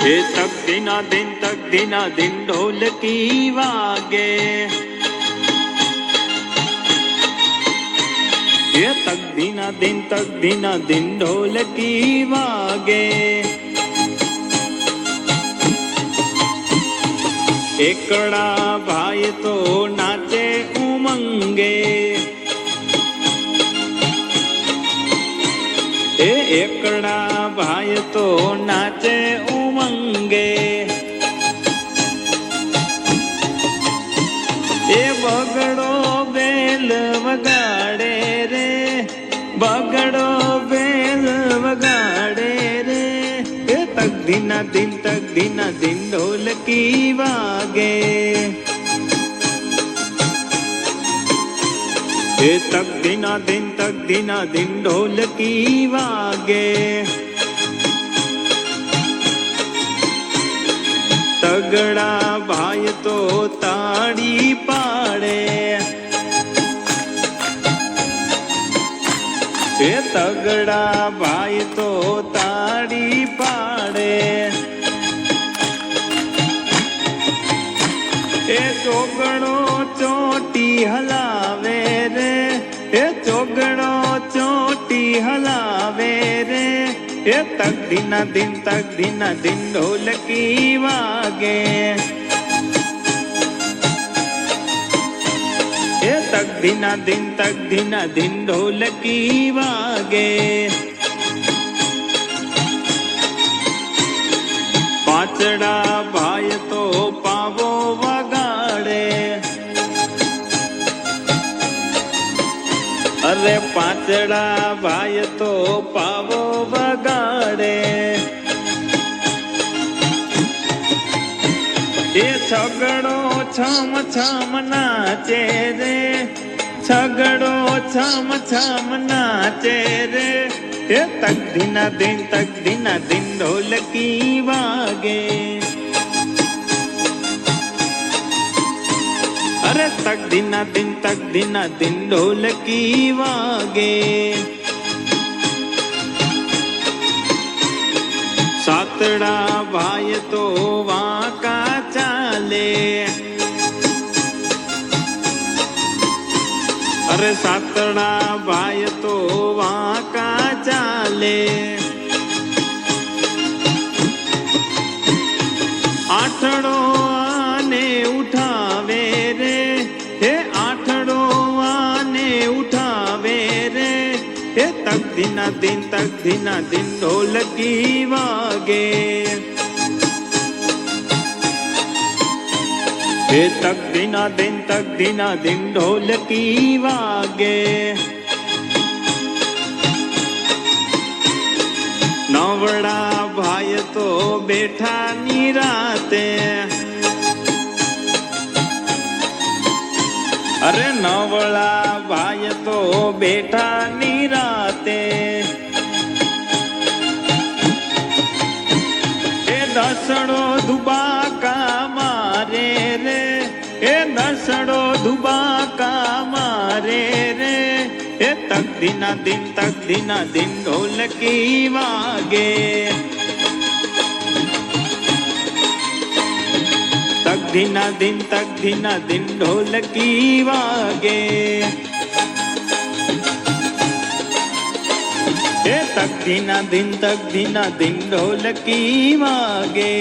हे तक दिना दिन ढोलकी वागे, ये तक दिना दिन ढोलकी वागे। एकड़ा भाई तो नाचे उमंगे, एकड़ा भाई तो नाचे उमंगे। ए बगड़ो बेल वगाड़े रे, बगड़ो बेल वगाड़े रे। ए तक दिना दिन ढोलकी वागे, ए तक दिना दिन ढोलकी वागे। तगड़ा भाई तो ताड़ी पाड़े, ए तगड़ा भाई तो ताड़ी पाड़े। ए चोगड़ो चोटी हलावे रे, ए चोगड़ो चोटी हलावे रे। ए तक दिना दिन ढोलकी वागे, ए तक दिना दिन ढोलकी वागे। पाचड़ा भाई तो पावो वगाड़े, अरे पाचड़ा भाई तो पावो वगाड़े। ये छगड़ो छम नाचे रे, छगड़ो छम नाचे रे। ये तक दिना दिन ढोलकी वागे, अरे तक दिना दिन ढोलकी वागे। सातड़ा भाई तो वाका चाले, अरे सातड़ा भाई तो वाका चाले। आठड़ो आने उठावे रे, हे आठड़ो आने उठावे रे। हे तक दिना दिन ढोलकी वागे, हे तक दिना दिन ढोलकी वागे। नवड़ा भाई तो बैठा निराते, अरे नवड़ा भाई तो बैठा निराते। ए दसड़ो दुबाका मारे रे, ए दसड़ो दुबाका मारे रे। ए तक दिना दिन ढोलकी वागे, तक दिना दिन ढोलकी वागे। ए तक दिना दिन ढोलकी वागे।